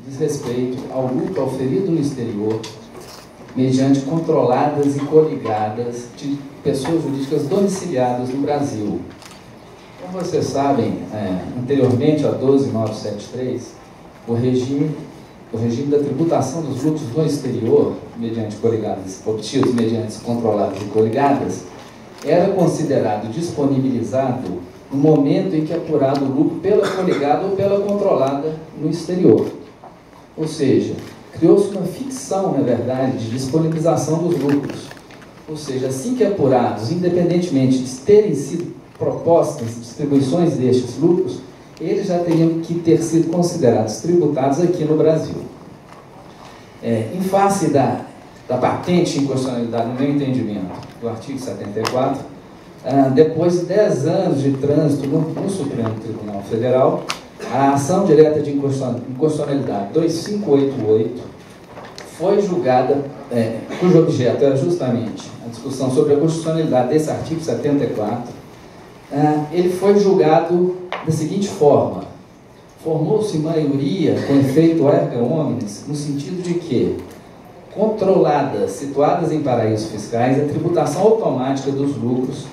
diz respeito ao lucro auferido no exterior mediante controladas e coligadas de pessoas jurídicas domiciliadas no Brasil. Como vocês sabem, anteriormente a 12973, o regime da tributação dos lucros no exterior, mediante coligadas, obtidos mediante controladas e coligadas, era considerado disponibilizado no momento em que é apurado o lucro pela coligada ou pela controlada no exterior. Ou seja, criou-se uma ficção, na verdade, de disponibilização dos lucros. Ou seja, assim que apurados, independentemente de terem sido propostas distribuições destes lucros, eles já teriam que ter sido considerados tributados aqui no Brasil. Em face da patente de inconstitucionalidade, no meu entendimento, do artigo 74, depois de 10 anos de trânsito no Supremo Tribunal Federal, a ação direta de inconstitucionalidade 2588 foi julgada, cujo objeto era justamente a discussão sobre a constitucionalidade desse artigo 74. Ele foi julgado da seguinte forma: formou-se maioria com efeito erga omnes, no sentido de que, controladas, situadas em paraísos fiscais, a tributação automática dos lucros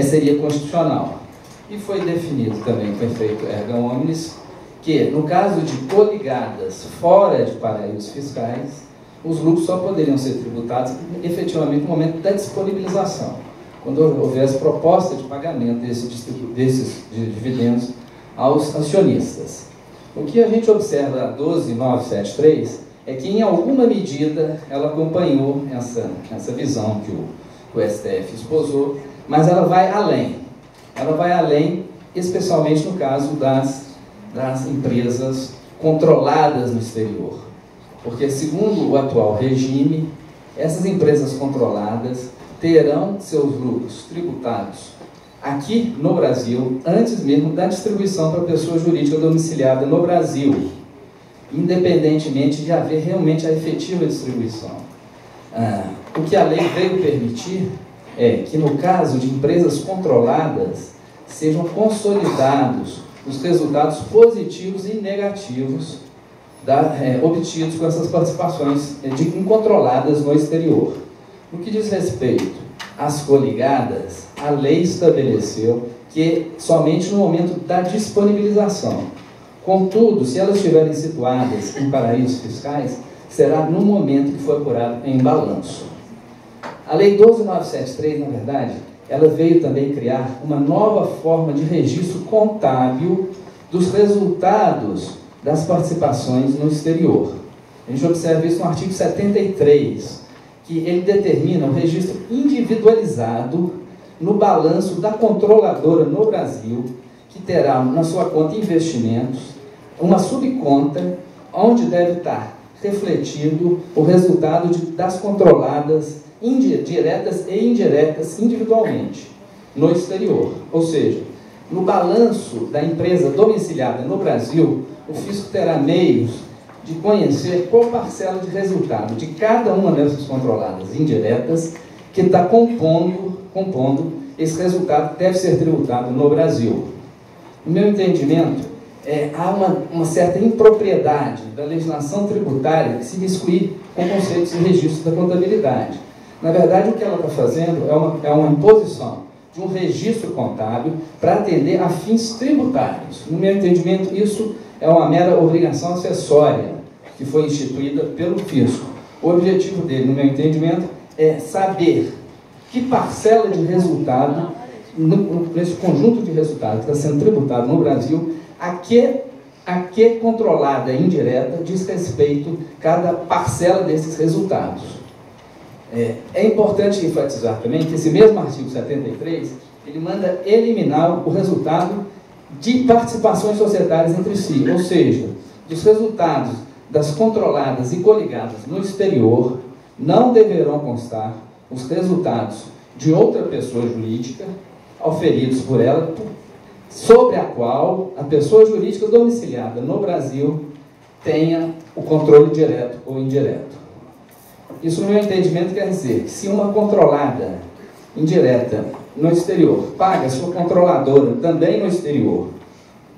seria constitucional. E foi definido também com efeito erga omnes que, no caso de coligadas fora de paraísos fiscais, os lucros só poderiam ser tributados efetivamente no momento da disponibilização, quando houvesse proposta de pagamento desses dividendos aos acionistas. O que a gente observa a 12973 é que, em alguma medida, ela acompanhou essa visão que o STF esposou, mas ela vai além. Ela vai além, especialmente no caso das empresas controladas no exterior. Porque, segundo o atual regime, essas empresas controladas terão seus lucros tributados aqui no Brasil, antes mesmo da distribuição para a pessoa jurídica domiciliada no Brasil, independentemente de haver realmente a efetiva distribuição. O que a lei veio permitir é que, no caso de empresas controladas, sejam consolidados os resultados positivos e negativos obtidos com essas participações incontroladas no exterior. No que diz respeito às coligadas, a lei estabeleceu que somente no momento da disponibilização. Contudo, se elas estiverem situadas em paraísos fiscais, será no momento que for apurado em balanço. A Lei 12.973, na verdade, ela veio também criar uma nova forma de registro contábil dos resultados das participações no exterior. A gente observa isso no artigo 73, que ele determina o registro individualizado no balanço da controladora no Brasil, que terá na sua conta investimentos uma subconta onde deve estar refletido o resultado das controladas diretas e indiretas individualmente no exterior. Ou seja, no balanço da empresa domiciliada no Brasil, o fisco terá meios de conhecer qual parcela de resultado de cada uma dessas controladas indiretas que está compondo esse resultado que deve ser tributado no Brasil. No meu entendimento, há uma certa impropriedade da legislação tributária que se miscuir com conceitos de registro da contabilidade. Na verdade, o que ela está fazendo é uma imposição de um registro contábil para atender a fins tributários. No meu entendimento, isso é uma mera obrigação acessória que foi instituída pelo fisco. O objetivo dele, no meu entendimento, é saber que parcela de resultado, nesse conjunto de resultados que está sendo tributado no Brasil, a que controlada indireta diz respeito cada parcela desses resultados. É importante enfatizar também que esse mesmo artigo 73, ele manda eliminar o resultado de participações societárias entre si, ou seja, dos resultados das controladas e coligadas no exterior, não deverão constar os resultados de outra pessoa jurídica auferidos por ela, sobre a qual a pessoa jurídica domiciliada no Brasil tenha o controle direto ou indireto. Isso, no meu entendimento, quer dizer que se uma controlada indireta no exterior paga a sua controladora também no exterior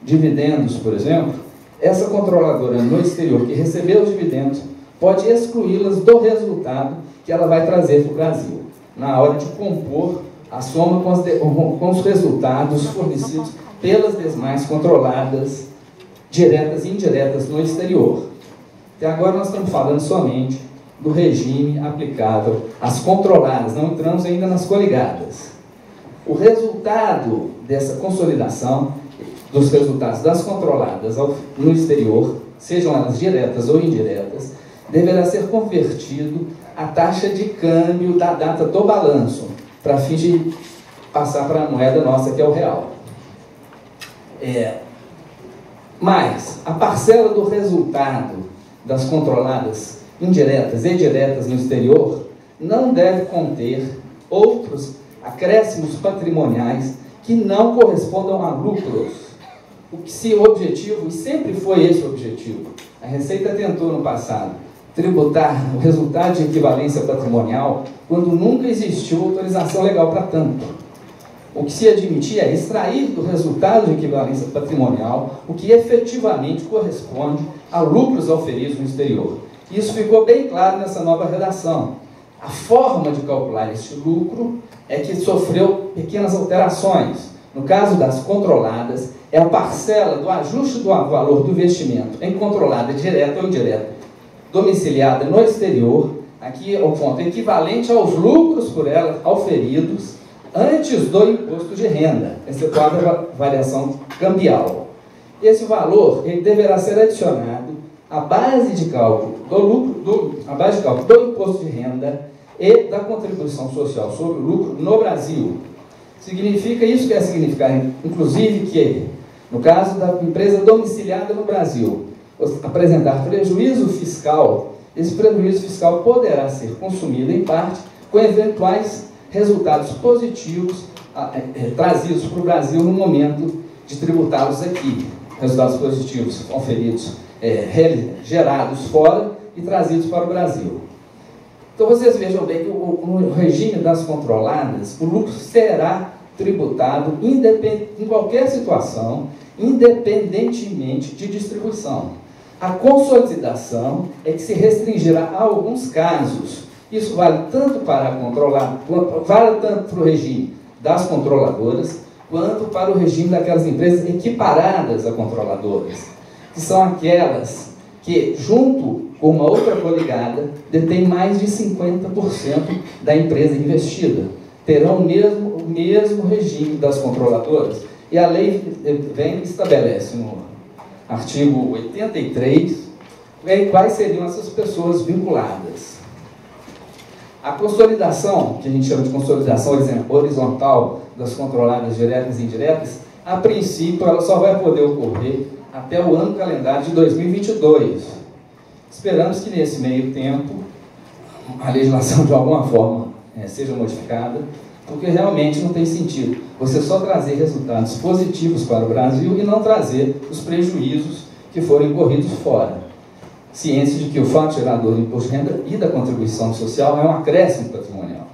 dividendos, por exemplo, essa controladora no exterior que recebeu os dividendos pode excluí-las do resultado que ela vai trazer para o Brasil, na hora de compor a soma com os resultados fornecidos pelas demais controladas, diretas e indiretas no exterior. Até agora nós estamos falando somente do regime aplicável às controladas, não entramos ainda nas coligadas. O resultado dessa consolidação, dos resultados das controladas no exterior, sejam elas diretas ou indiretas, deverá ser convertido à taxa de câmbio da data do balanço, para fim de passar para a moeda nossa, que é o real. Mas a parcela do resultado das controladas indiretas e diretas no exterior não deve conter outros acréscimos patrimoniais que não correspondam a lucros. O objetivo, e sempre foi esse o objetivo, a Receita tentou no passado tributar o resultado de equivalência patrimonial quando nunca existiu autorização legal para tanto. O que se admitia é extrair do resultado de equivalência patrimonial o que efetivamente corresponde a lucros auferidos no exterior. Isso ficou bem claro nessa nova redação. A forma de calcular este lucro é que sofreu pequenas alterações. No caso das controladas, é a parcela do ajuste do valor do investimento em controlada direta ou indireta, domiciliada no exterior, aqui é o ponto equivalente aos lucros por ela auferidos antes do imposto de renda, excetuada a variação cambial. Esse valor ele deverá ser adicionado à base de cálculo do lucro, à base de cálculo do imposto de renda e da contribuição social sobre o lucro no Brasil. Significa isso, quer significar, inclusive, que, no caso da empresa domiciliada no Brasil, apresentar prejuízo fiscal, esse prejuízo fiscal poderá ser consumido em parte com eventuais resultados positivos trazidos para o Brasil no momento de tributá-los aqui. Resultados positivos oferidos, gerados fora e trazidos para o Brasil. Então vocês vejam bem que no regime das controladas, o lucro será tributado em qualquer situação, independentemente de distribuição. A consolidação é que se restringirá a alguns casos. Isso vale tanto para vale tanto para o regime das controladoras, quanto para o regime daquelas empresas equiparadas a controladoras, que são aquelas que, junto com uma outra coligada, detém mais de 50% da empresa investida. Terão o mesmo regime das controladoras. E a lei vem e estabelece no artigo 83 quais seriam essas pessoas vinculadas. A consolidação, que a gente chama de consolidação horizontal das controladas diretas e indiretas, a princípio ela só vai poder ocorrer até o ano calendário de 2022. Esperamos que nesse meio tempo a legislação de alguma forma seja modificada, porque realmente não tem sentido você só trazer resultados positivos para o Brasil e não trazer os prejuízos que foram incorridos fora. Ciência de que o fato gerador do imposto de renda e da contribuição social é um acréscimo patrimonial.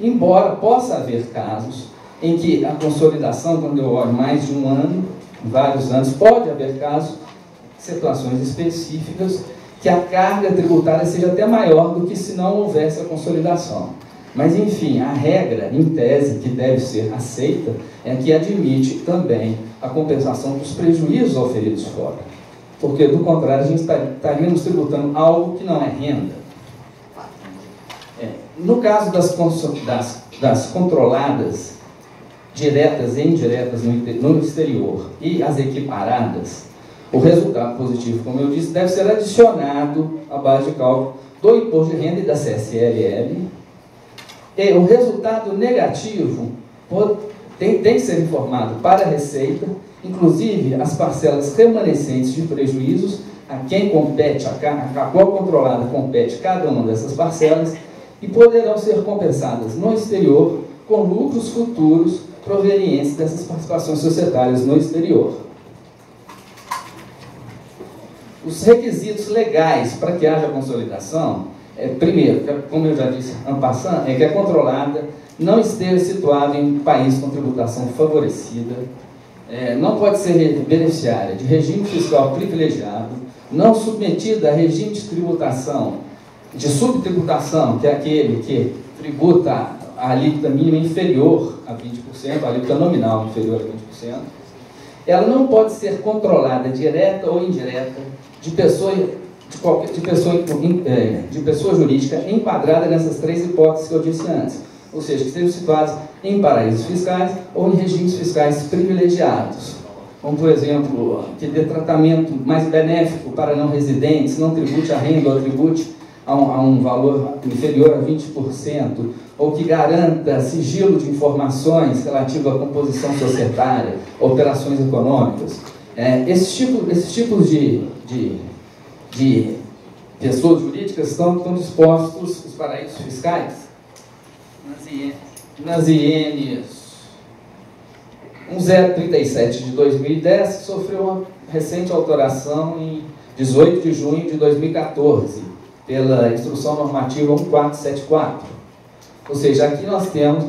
Embora possa haver casos em que a consolidação, quando eu olho mais de um ano, vários anos, pode haver casos, situações específicas, que a carga tributária seja até maior do que se não houvesse a consolidação. Mas, enfim, a regra, em tese, que deve ser aceita, é que admite também a compensação dos prejuízos oferidos fora. Porque, do contrário, a gente estaríamos tributando algo que não é renda. No caso das controladas, diretas e indiretas no exterior, e as equiparadas, o resultado positivo, como eu disse, deve ser adicionado à base de cálculo do imposto de renda e da CSLL. E o resultado negativo tem que ser informado para a Receita, inclusive as parcelas remanescentes de prejuízos, a quem compete, a qual controlada compete cada uma dessas parcelas, e poderão ser compensadas no exterior com lucros futuros provenientes dessas participações societárias no exterior. Os requisitos legais para que haja consolidação, primeiro, como eu já disse en passant, é que a controlada não esteja situada em país com tributação favorecida, não pode ser beneficiária de regime fiscal privilegiado, não submetida a regime de tributação, de subtributação, que é aquele que tributa a alíquota mínima inferior a 20%, a alíquota nominal inferior a 20%. Ela não pode ser controlada direta ou indireta de pessoa jurídica enquadrada nessas três hipóteses que eu disse antes, ou seja, que estejam situados em paraísos fiscais ou em regimes fiscais privilegiados, como, por exemplo, que dê tratamento mais benéfico para não residentes, não tribute a renda ou tribute a um valor inferior a 20%, ou que garanta sigilo de informações relativo à composição societária, operações econômicas. Esses tipos de pessoas jurídicas estão dispostos, os paraísos fiscais, nas INs 1037 de 2010, que sofreu uma recente alteração em 18 de junho de 2014, pela Instrução Normativa 1474. Ou seja, aqui nós temos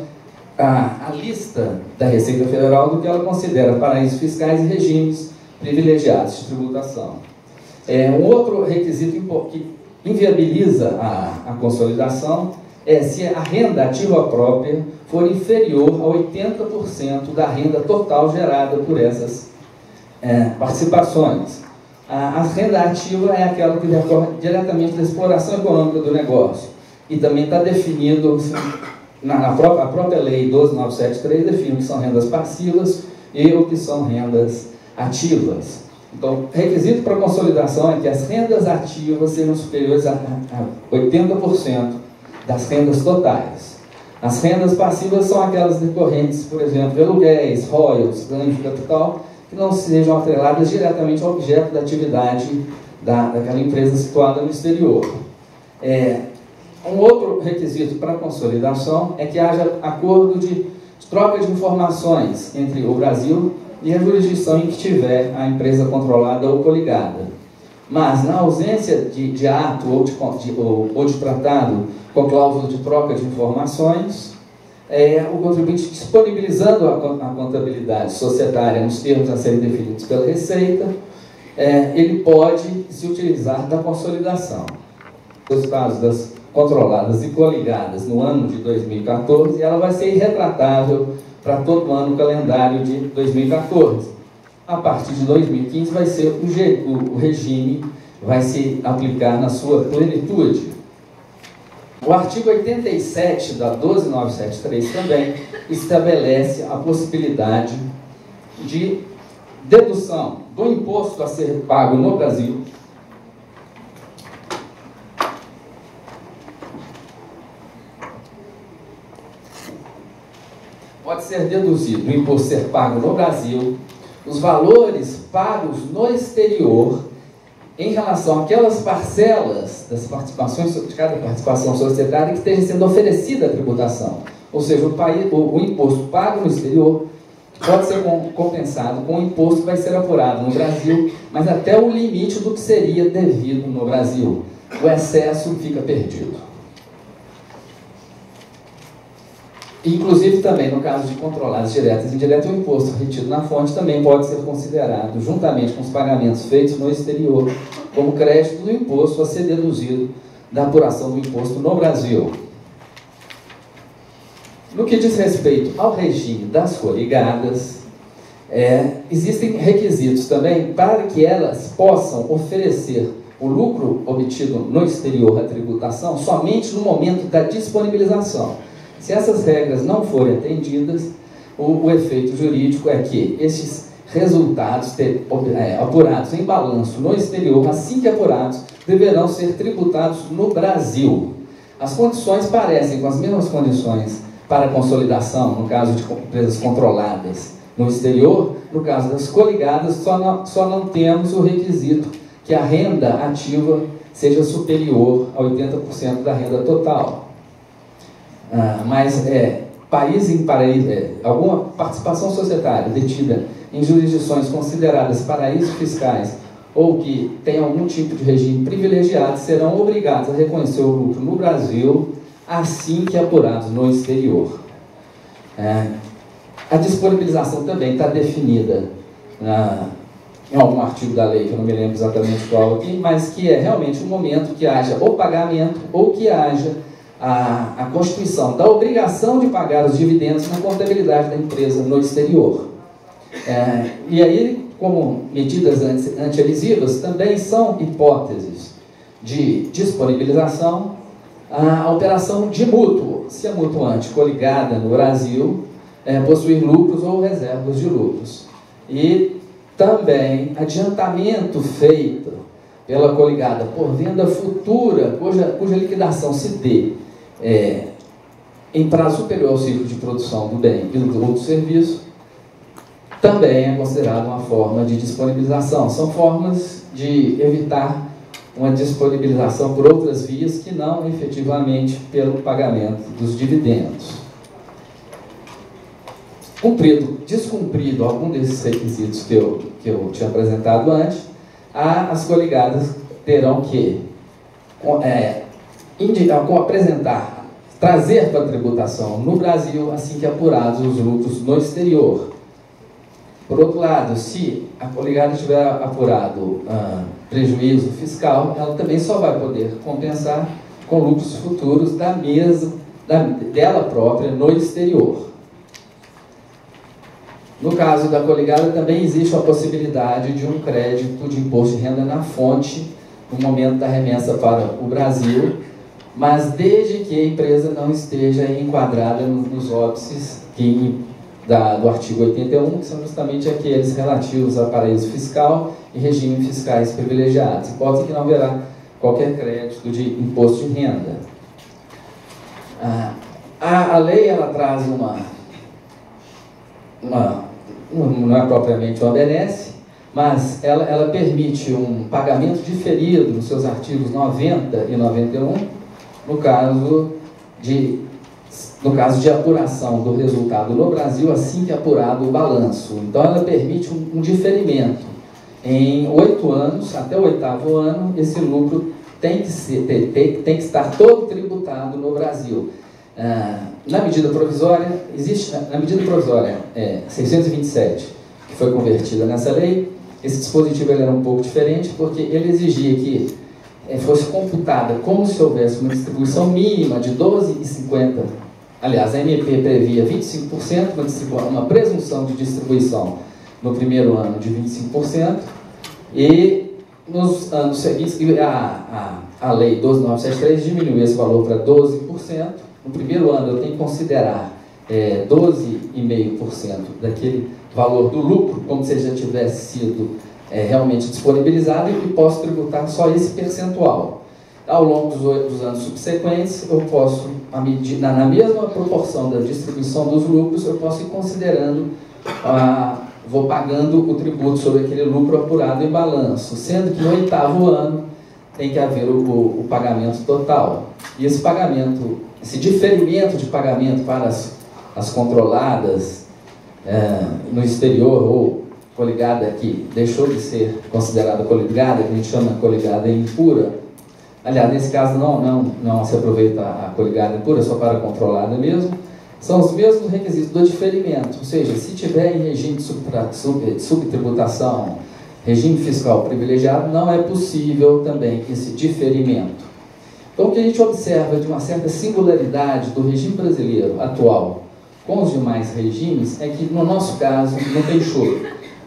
a lista da Receita Federal do que ela considera paraísos fiscais e regimes privilegiados de tributação. Um outro requisito que inviabiliza a consolidação é se a renda ativa própria for inferior a 80% da renda total gerada por essas participações. A renda ativa é aquela que decorre diretamente da exploração econômica do negócio. E também está definido, a própria lei 12.973 define o que são rendas passivas e o que são rendas ativas. Então, requisito para consolidação é que as rendas ativas sejam superiores a 80% das rendas totais. As rendas passivas são aquelas decorrentes, por exemplo, de aluguéis, royalties, ganho de capital, que não sejam atreladas diretamente ao objeto da atividade daquela empresa situada no exterior. Um outro requisito para a consolidação é que haja acordo de troca de informações entre o Brasil e a jurisdição em que tiver a empresa controlada ou coligada. Mas, na ausência de ato ou de tratado com cláusula de troca de informações, o contribuinte disponibilizando a contabilidade societária nos termos a serem definidos pela Receita, ele pode se utilizar da consolidação. Nos casos das controladas e coligadas no ano de 2014, ela vai ser irretratável para todo o ano calendário de 2014. A partir de 2015 vai ser o regime vai se aplicar na sua plenitude. O artigo 87 da 12.973 também estabelece a possibilidade de dedução do imposto a ser pago no Brasil pode ser deduzido o imposto ser pago no Brasil, os valores pagos no exterior em relação àquelas parcelas das participações, de cada participação societária que esteja sendo oferecida à tributação. Ou seja, o imposto pago no exterior pode ser compensado com o imposto que vai ser apurado no Brasil, mas até o limite do que seria devido no Brasil. O excesso fica perdido. Inclusive, também, no caso de controladas diretas e indiretas, o imposto retido na fonte também pode ser considerado, juntamente com os pagamentos feitos no exterior, como crédito do imposto a ser deduzido da apuração do imposto no Brasil. No que diz respeito ao regime das coligadas, existem requisitos também para que elas possam oferecer o lucro obtido no exterior à tributação somente no momento da disponibilização. Se essas regras não forem atendidas, o efeito jurídico é que esses resultados apurados em balanço no exterior, assim que apurados, deverão ser tributados no Brasil. As condições parecem com as mesmas condições para consolidação, no caso de empresas controladas no exterior. No caso das coligadas, só não temos o requisito que a renda ativa seja superior a 80% da renda total. Mas país em paraíso, alguma participação societária detida em jurisdições consideradas paraísos fiscais ou que tem algum tipo de regime privilegiado serão obrigados a reconhecer o lucro no Brasil assim que apurados no exterior. A disponibilização também está definida em algum artigo da lei, que eu não me lembro exatamente qual aqui, mas que é realmente um momento que haja o pagamento ou que haja a constituição da obrigação de pagar os dividendos na contabilidade da empresa no exterior. E aí, como medidas antielisivas, também são hipóteses de disponibilização a operação de mútuo, se a mutuante coligada no Brasil possuir lucros ou reservas de lucros. E também adiantamento feito pela coligada por venda futura, cuja liquidação se dê em prazo superior ao ciclo de produção do bem e do serviço, também é considerado uma forma de disponibilização. São formas de evitar uma disponibilização por outras vias que não efetivamente pelo pagamento dos dividendos. Descumprido algum desses requisitos que eu tinha apresentado antes, as coligadas terão que trazer para a tributação no Brasil assim que apurados os lucros no exterior. Por outro lado, se a coligada tiver apurado prejuízo fiscal, ela também só vai poder compensar com lucros futuros dela própria no exterior. No caso da coligada, também existe a possibilidade de um crédito de imposto de renda na fonte no momento da remessa para o Brasil, mas desde que a empresa não esteja enquadrada nos óbices do artigo 81, que são justamente aqueles relativos a paraíso fiscal e regime fiscais privilegiados. Hipótese que não haverá qualquer crédito de imposto de renda. A lei ela traz não é propriamente uma benesse, mas ela permite um pagamento diferido nos seus artigos 90 e 91, no caso de apuração do resultado no Brasil, assim que apurado o balanço. Então, ela permite um diferimento. Em 8 anos, até o 8º ano, esse lucro tem que estar todo tributado no Brasil. Na medida provisória, na medida provisória 627, que foi convertida nessa lei, esse dispositivo era um pouco diferente, porque ele exigia que fosse computada como se houvesse uma distribuição mínima de 12,50%. Aliás, a MP previa 25%, uma presunção de distribuição no primeiro ano de 25%, e nos anos seguintes, a lei 12.973 diminuiu esse valor para 12%. No primeiro ano eu tenho que considerar 12,5% daquele valor do lucro, como se ele já tivesse sido realmente disponibilizado, e posso tributar só esse percentual. Ao longo dos anos subsequentes, eu posso, na mesma proporção da distribuição dos lucros, eu posso ir considerando, vou pagando o tributo sobre aquele lucro apurado em balanço, sendo que no 8º ano tem que haver o pagamento total. E esse pagamento, esse diferimento de pagamento para as controladas no exterior, ou coligada que deixou de ser considerada coligada, que a gente chama coligada impura. Aliás, nesse caso não se aproveita a coligada impura, só para a controlada mesmo. São os mesmos requisitos do diferimento, ou seja, se tiver em regime de subtributação, regime fiscal privilegiado, não é possível também esse diferimento. Então, o que a gente observa de uma certa singularidade do regime brasileiro atual com os demais regimes é que, no nosso caso, não tem choro.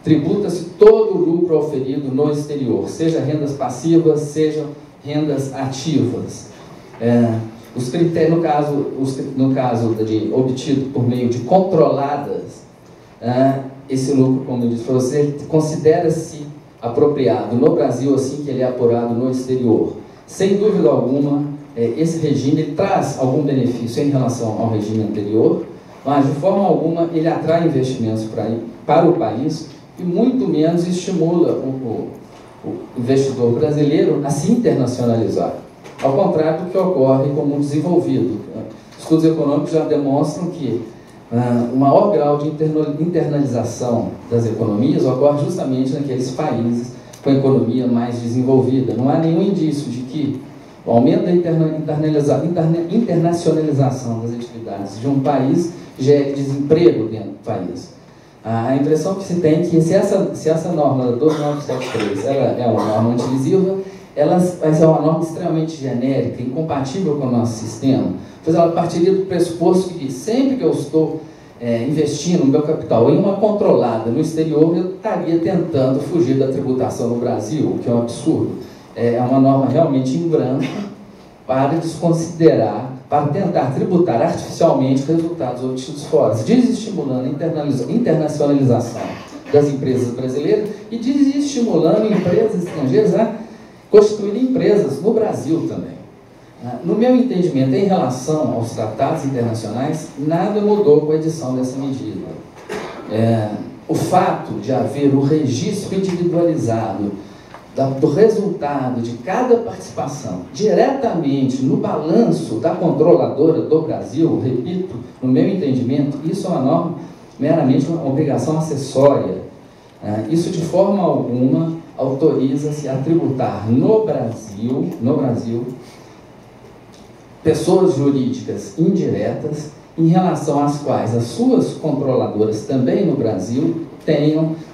Tributa-se todo o lucro auferido no exterior, seja rendas passivas, seja rendas ativas. Os critérios, no caso de obtido por meio de controladas, esse lucro, como eu disse para você, considera-se apropriado no Brasil assim que ele é apurado no exterior. Sem dúvida alguma, esse regime traz algum benefício em relação ao regime anterior, mas de forma alguma ele atrai investimentos para o país e muito menos estimula o investidor brasileiro a se internacionalizar, ao contrário do que ocorre com o mundo desenvolvido. Estudos econômicos já demonstram que o maior grau de internalização das economias ocorre justamente naqueles países com a economia mais desenvolvida. Não há nenhum indício de que o aumento da internacionalização das atividades de um país gere desemprego dentro do país. A impressão que se tem é que se essa norma 12973 ela é uma norma antilesiva, ela vai ser uma norma extremamente genérica, incompatível com o nosso sistema, pois ela partiria do pressuposto que sempre que eu estou investindo meu capital em uma controlada no exterior, eu estaria tentando fugir da tributação no Brasil, o que é um absurdo. É uma norma realmente em branco para desconsiderar, para tentar tributar artificialmente resultados obtidos fora, desestimulando a internacionalização das empresas brasileiras e desestimulando empresas estrangeiras a constituírem empresas no Brasil também. No meu entendimento, em relação aos tratados internacionais, nada mudou com a edição dessa medida. O fato de haver o registro individualizado do resultado de cada participação diretamente no balanço da controladora do Brasil, repito, no meu entendimento, isso é uma norma meramente uma obrigação acessória. Isso de forma alguma autoriza-se a tributar no Brasil, pessoas jurídicas indiretas, em relação às quais as suas controladoras também no Brasil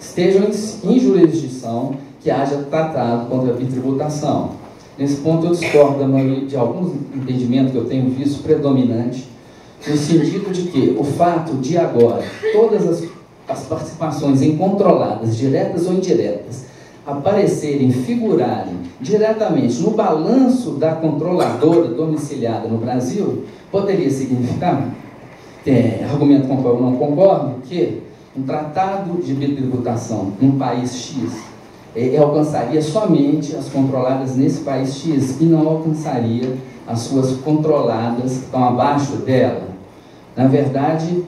estejam em jurisdição que haja tratado contra a bitributação. Nesse ponto eu discordo de alguns entendimentos que eu tenho visto predominante, no sentido de que o fato de agora todas as participações em controladas, diretas ou indiretas, aparecerem, figurarem diretamente no balanço da controladora domiciliada no Brasil, poderia significar, argumento com o qual eu não concordo, que um tratado de bitributação num país X alcançaria somente as controladas nesse país X e não alcançaria as suas controladas que estão abaixo dela. Na verdade,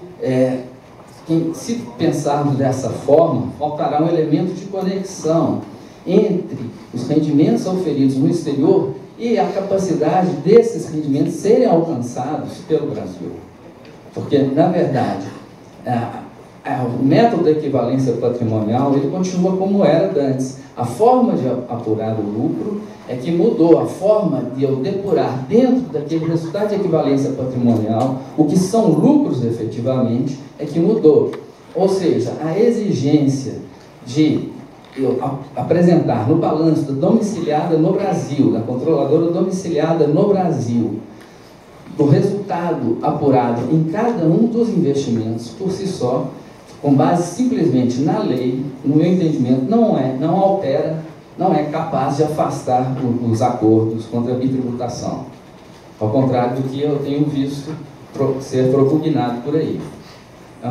se pensarmos dessa forma, faltará um elemento de conexão entre os rendimentos oferidos no exterior e a capacidade desses rendimentos serem alcançados pelo Brasil. Porque, na verdade, o método da equivalência patrimonial ele continua como era antes. A forma de apurar o lucro é que mudou. A forma de eu depurar dentro daquele resultado de equivalência patrimonial o que são lucros efetivamente é que mudou. Ou seja, a exigência de eu apresentar no balanço da domiciliada no Brasil, da controladora domiciliada no Brasil, do resultado apurado em cada um dos investimentos por si só, com base simplesmente na lei, no meu entendimento, não altera, não é capaz de afastar os acordos contra a bitributação. Ao contrário do que eu tenho visto ser propugnado por aí.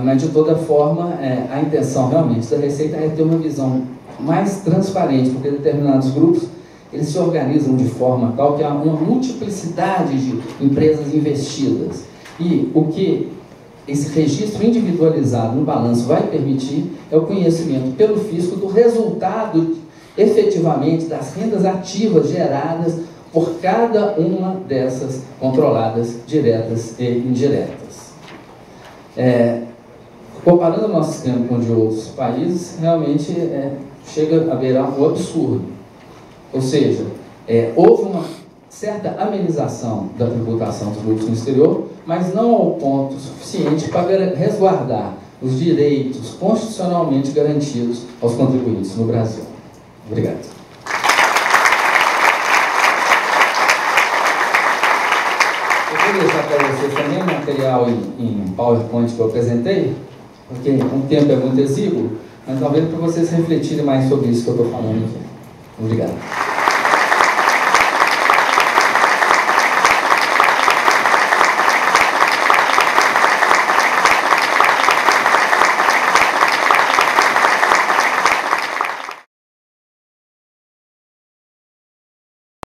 Mas, de toda forma, a intenção realmente da Receita é ter uma visão mais transparente, porque determinados grupos eles se organizam de forma tal que há uma multiplicidade de empresas investidas. E o que esse registro individualizado no balanço vai permitir é o conhecimento pelo fisco do resultado efetivamente das rendas ativas geradas por cada uma dessas controladas diretas e indiretas. Comparando o nosso sistema com o de outros países, realmente chega a beirar o absurdo. Ou seja, houve uma certa amenização da tributação dos lucros no exterior, mas não ao ponto suficiente para resguardar os direitos constitucionalmente garantidos aos contribuintes no Brasil. Obrigado. Eu vou deixar para vocês também o material em PowerPoint que eu apresentei, porque o tempo é muito exíguo, mas talvez para vocês refletirem mais sobre isso que eu estou falando aqui. Obrigado.